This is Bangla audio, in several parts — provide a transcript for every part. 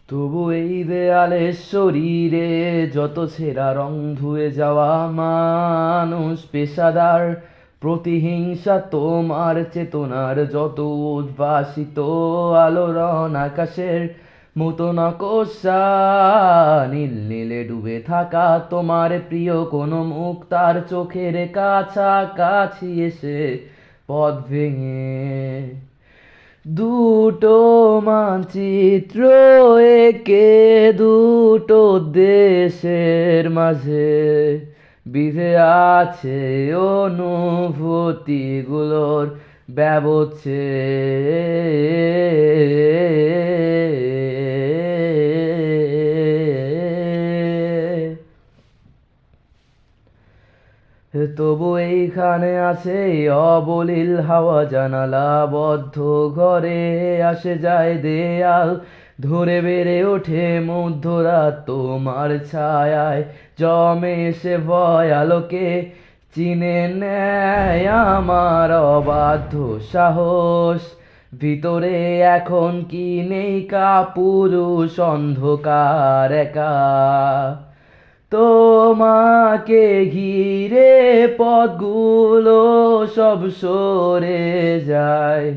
তবু এই দেয়ালের শরীরে যত ছেঁড়া রং ধুয়ে যাওয়া মানুষ পেশাদার প্রতিহিংসা তোমার চেতনার যত উদ্ভাসিত আলোড়ন আকাশের মতো নকশা নীল নীলে ডুবে থাকা তোমার প্রিয় কোনো মুখ তার চোখের কাছাকাছি এসে পথ ভেঙে দুটো মানচিত্র এঁকে দুটো দেশের মাঝে বিধে আছে অনুভূতিগুলোর ব্যবচ্ছেদ। তবু এইখানে আছে এই অবলীল হাওয়া, জানালা বদ্ধ ঘরে আসে যায় দেয়াল ধরে বেড়ে ওঠে মধ্যরাত তোমার ছায়ায় জমে এসে ভয় আলোকে চিনে নেয় আমার অবাধ্য সাহস। ভিতরে এখন কি নেই কাপুরুষ অন্ধকার একা তোমাকে ঘিরে পথগুলো সব সরে যায়,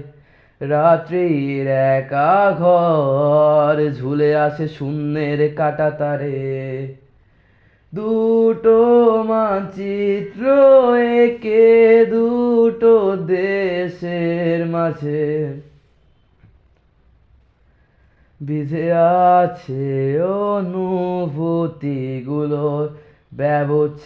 রাত্রির একা ঘর ঝুলে আসে শূন্যের কাঁটাতারে। দুটো মানচিত্র এঁকে দুটো দেশের মাঝে বিধে আছে অনুভূতিগুলোর ব্যবচ্ছেদ।